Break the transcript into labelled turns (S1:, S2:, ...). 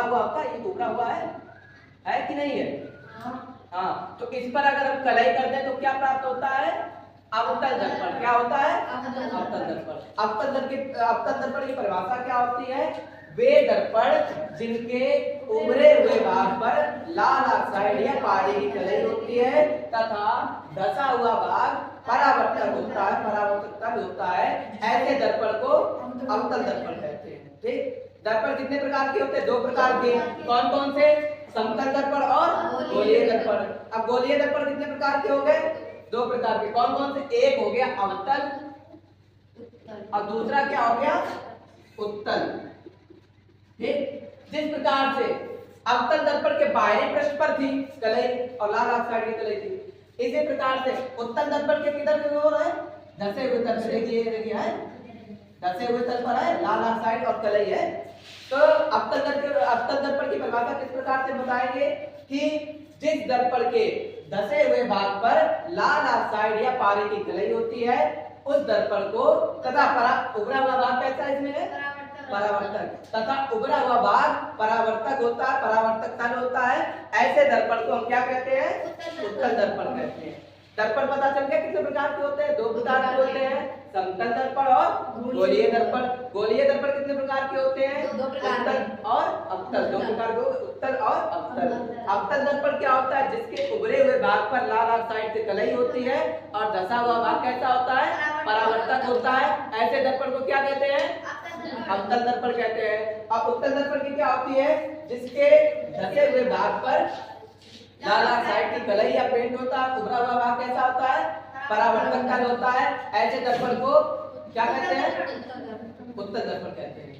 S1: हुआ आपका ये उभरा हुआ है कि नहीं है? हाँ, तो इस पर अगर हम कलई कर दें तो क्या प्राप्त होता है? अवतल दर्पण। क्या होता है? अवतल दर्पण। अवतल दर्पण की परिभाषा क्या होती है? वे दर्पण जिनके उभरे हुए भाग पर लाल ऑक्साइड या पानी की कलई होती है तथा धसा हुआ भाग परावर्तक होता है, ऐसे दर्पण को अवतल दर्पण कहते हैं। ठीक, दर्पण कितने प्रकार के होते हैं? 2 प्रकार के। कौन कौन से? समतल दर्पण और गोलीय दर्पण। अब गोलीय दर्पण कितने प्रकार के हो गए? 2 प्रकार के। कौन कौन से? एक हो गया अवतल और दूसरा क्या हो गया? उत्तल। ठीक, जिस प्रकार से अवतल दर्पण के बाहरी पृष्ठ पर थी कलई और लाल ऑक्साइड की कलई थी, इसी प्रकार से उत्तल दर्पण के किधर पे हो रहा है? धसे हुए तल पे। देखिए है धसे हुए तल पर है लाल ऑक्साइड और कलई है। तो अवतल दर्पण की परिभाषा किस प्रकार से बताएंगे कि जिस दर्पण के धसे हुए भाग पर लाल ऑक्साइड या पारे की कलई होती है उस दर्पण को तथा उभरा हुआ भाग कैसा है इसमें? परावर्तक। तथा उभरा हुआ भाग परावर्तक होता है, परावर्तक तल होता है, ऐसे दर्पण को हम क्या कहते हैं? उत्तल दर्पण कहते हैं। दर्पण पता चल गया कितने प्रकार के होते हैं? 2 प्रकार के होते हैं, समतल दर्पण और गोलीय दर्पण। गोलीय दर्पण कितने प्रकार के होते हैं?
S2: 2 प्रकार के।
S1: उत्तल और अवतल। 2 प्रकार के, उत्तल और अवतल। अवतल दर्पण क्या होता है? जिसके उभरे हुए भाग पर लाल ऑक्साइड से कलई होती है और धसा हुआ भाग कैसा होता है? परावर्तक होता है, ऐसे दर्पण को क्या कहते हैं? अवतल दर्पण कहते हैं। और उत्तल दर्पण की क्या होती है? जिसके धसे हुए भाग पर लाल ऑक्साइड की कलई या पेंट होता है, उभरा हुआ भाग कैसा होता है? परावर्तक तल होता है, ऐसे दर्पण को क्या कहते हैं? उत्तल दर्पण कहते हैं।